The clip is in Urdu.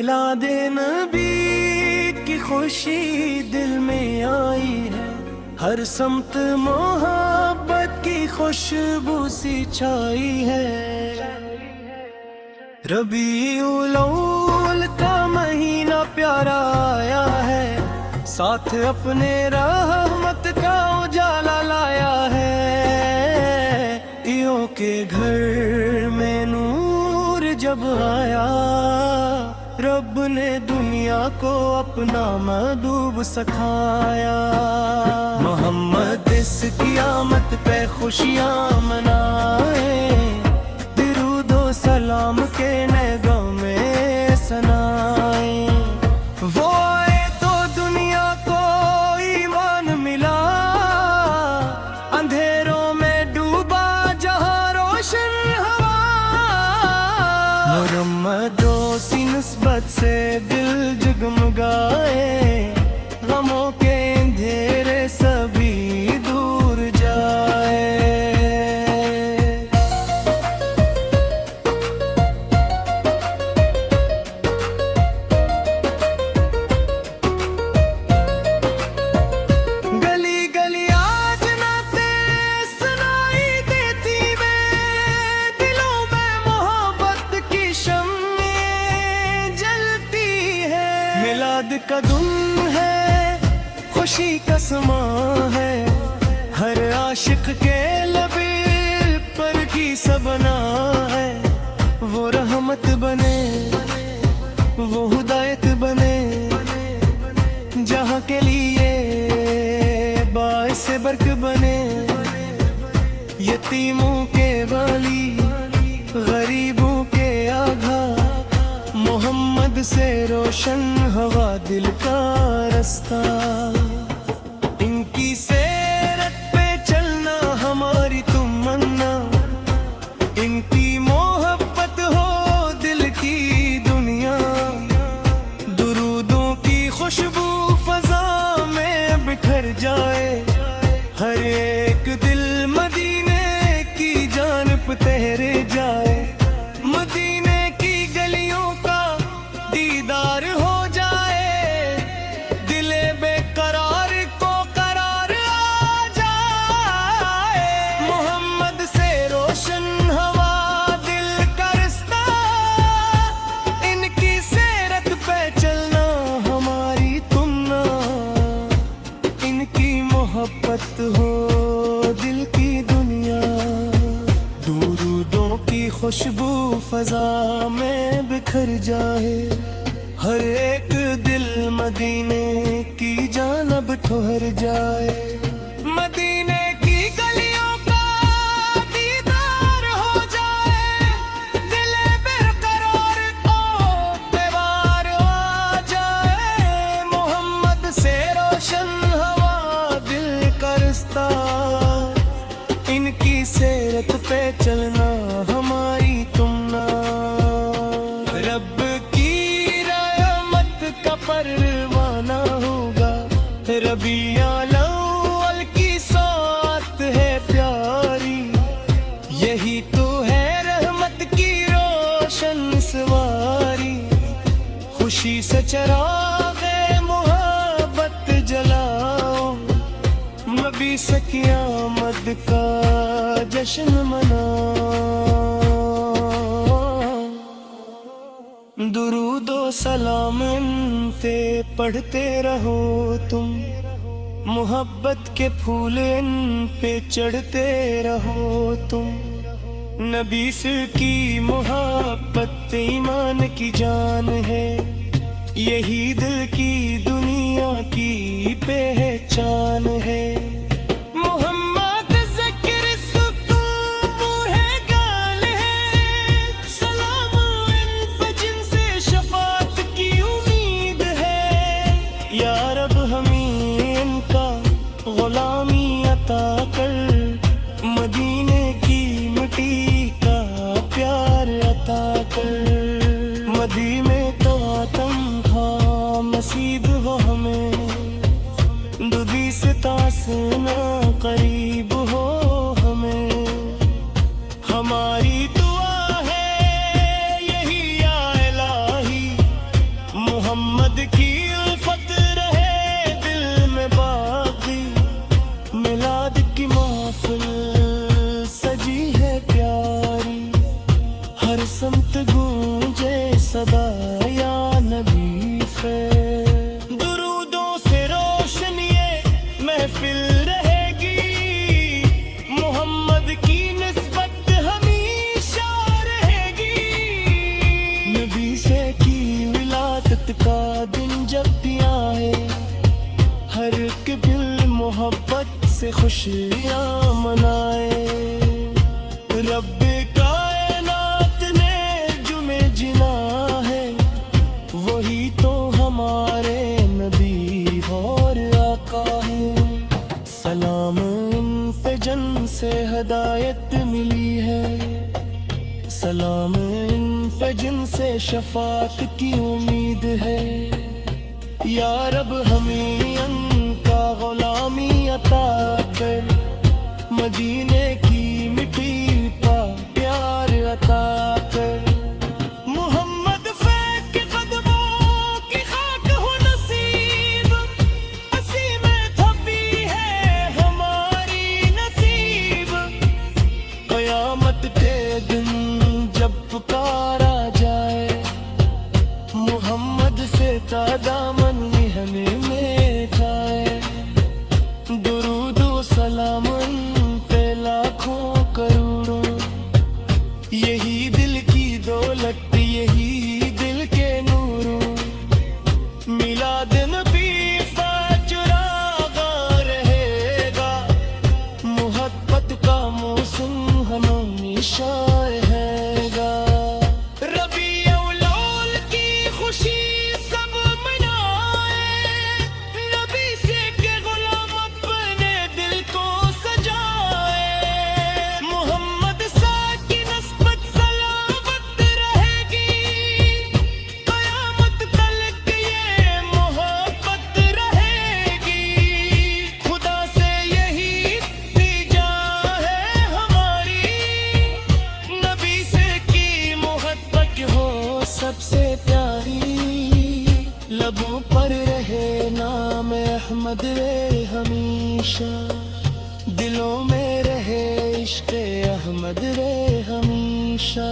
میلاد نبی کی خوشی دل میں آئی ہے، ہر سمت محبت کی خوشبو سی چھائی ہے۔ ربیع الاول کا مہینہ پیارا آیا ہے، ساتھ اپنے رحمت کا اجالا لایا ہے۔ ایوں کے گھر میں نور جب آیا، رب نے دنیا کو اپنا محبوب سکھایا۔ محمد اس قیامت پہ خوشیاں منائے، درود و سلام کے نغمے میں سنائے۔ وہ آئے تو دنیا کو ایمان ملا، اندھیروں میں ڈوبا جہاں روشن ہوا۔ محمد سی نسبت سے دل جگمگائے، غموں کے اندھیرے سبھی دور جائے۔ گلی گلی آج نعتیں سنائی دیتی وے، دلوں میں محبت کی شمعیں جلتی ہے۔ میلاد کا دن ہے، خوشی کا سماں ہے، ہر عاشق کے لبِ پر کی سبنا ہے۔ وہ رحمت بنے، وہ ہدایت بنے، جہاں کے لیے باعث برکت بنے۔ یتیموں کے والی، غریبوں کے آگھا، محمد سے روشن ہوا دل کا رستہ۔ ان کی سیرت پہ چلنا ہماری تمنا، ان کی محبت ہو دل کی دنیا۔ درودوں کی خوشبو فضا میں بکھر جائے، ہر ایک دل مدینے کی جانب تہرے جائے۔ مدینے کی گلیوں کا دیدار ہو جائے، دل بے قرار کو قرار آ جائے۔ محمد سے روشن ہوا دل کا رستہ، ان کی سیرت پہ چلنا ہماری تمنا۔ ان کی محبت ہو دل کی دنیا، درودوں کی خوشبو فضا میں بکھر جائے، ہر ایک دل مدینے کی جانب ٹھہر جائے۔ مدینے کی گلیوں کا دیدار ہو جائے، دل بے قرار کو دیوار آ جائے۔ محمد سے روشن ہوا دل کا رستہ، ان کی سیرت پہ چلنا ہماری تمنا۔ رب کی رحمت کا پروانہ ہوگا، ربیع الاول کی سوات ہے پیاری، یہی تو ہے رحمت کی روشن سواری۔ خوشی سے چراغ محبت جلاؤ، نبی سے قیامت کا جشن مناؤ۔ درود و سلام انتے پڑھتے رہو تم، محبت کے پھول ان پہ چڑھتے رہو تم۔ نبی سے کی محبت ایمان کی جان ہے، یہی دل کی دنیا کی پہچان ہے۔ محمد ذکر سکون ہے، گال ہے، سلام ان پہ جن سے شفاعت کی امید ہے۔ یا رب ہمیں ان کا غلامی عطا کر، مدینے کی مٹی کا پیار عطا کر۔ مدی میں تو آتم تھا نصیب ہو ہمیں، دودھی سے تاسنا قریب ہو ہمیں۔ ہماری دعا ہے یہی یا الہی، سے خوشیاں منائے. رب کائنات نے جمیں جنا ہے وہی تو ہمارے نبی اور آقا ہے. سلام ان پہ جن سے ہدایت ملی ہے. سلام ان پہ جن سے شفاعت کی امید ہے. یا رب ہمیں ان کا غلامی عطا کر. مدینے کی مٹی پا پیار عطا کر. محمد فیض کے قدموں کی خاک ہو نصیب. اسی میں تھپی ہے ہماری نصیب. قیامت کے دن جب پکارا جائے محمد سے دامن ہمیں میں جائے. درود و سلام ان پہ لاکھوں کروڑوں. یہی دل کی دولت یہی دل کے نوروں. میلاد نبی فاجراغا رہے گا. محبت کا موسم ہمیشہ رہے گا. ربیع الاول کی خوشی سب منائے. نبی سے کے غلام اپنے دل کو سجائے. محمد ساتھ کی نسبت سلامت رہے گی. قیامت تلک یہ محبت رہے گی. خدا سے یہی التجا ہے ہماری. نبی سے کی محبت ہو سب سے پیاری. لبوں پر رہے نام احمد رے ہمیشہ. دلوں میں رہے عشق احمد رے ہمیشہ.